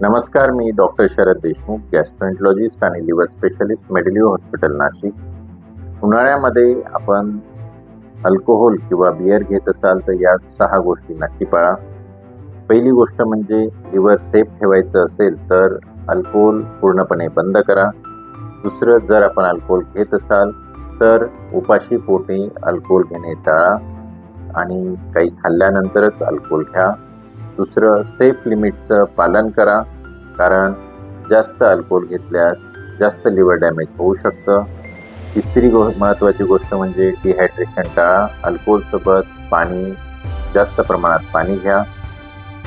नमस्कार, मी डॉक्टर शरद देशमुख, गॅस्ट्रोएंटरोलॉजिस्ट आणि liver specialist, मेडिलिव्ह hospital, Nashik. उन्हाळ्यामध्ये आपण अल्कोहोल किंवा बिअर घेत असाल तर या 6 गोष्टी नक्की पाळा. पहिली गोष्ट म्हणजे लिव्हर सेफ ठेवायचं असेल तर अल्कोहोल पूर्णपणे बंद करा. दुसरं, जर आपण अल्कोहोल घेत असाल तर उपाशी पोटी अल्कोहोल घेणे टाळा आणि काही खाल्ल्यानंतरच अल्कोहोल घ्या. दुसरं, सेफ लिमिटचं पालन करा, कारण जास्त अल्कोहोल घेतल्यास जास्त लिव्हर डॅमेज होऊ शकतं. तिसरी महत्त्वाची गोष्ट म्हणजे डिहायड्रेशन टाळा. अल्कोहोलसोबत जास्त प्रमाणात पाणी घ्या.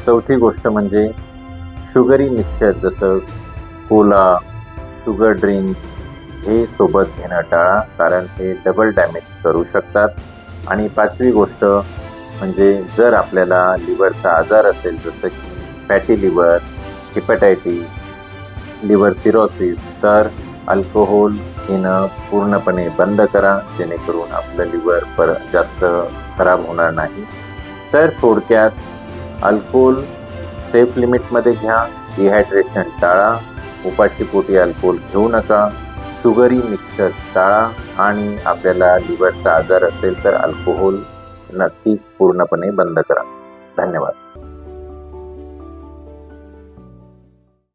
चौथी गोष्ट म्हणजे शुगरी मिक्सचर जसं कोला, शुगर ड्रिंक्स हे सोबत घेणं टाळा, कारण हे डबल डॅमेज करू शकतात. आणि पाचवी गोष्ट म्हणजे जर आपल्याला लिव्हरचा आजार असेल, जसं की fatty liver, hepatitis, liver cirrhosis, तर अल्कोहोल घेणं पूर्णपणे बंद करा, जेणेकरून आपलं लिव्हर जास्त खराब होणार नाही. तर थोडक्यात अल्कोहोल सेफ लिमिटमध्ये घ्या, डिहायड्रेशन टाळा, उपाशीपोटी अल्कोहोल घेऊ नका, शुगरी मिक्सचर्स टाळा आणि आपल्याला लिव्हरचा आजार असेल तर अल्कोहोल नक्कीच पूर्णपणे बंद करा. धन्यवाद.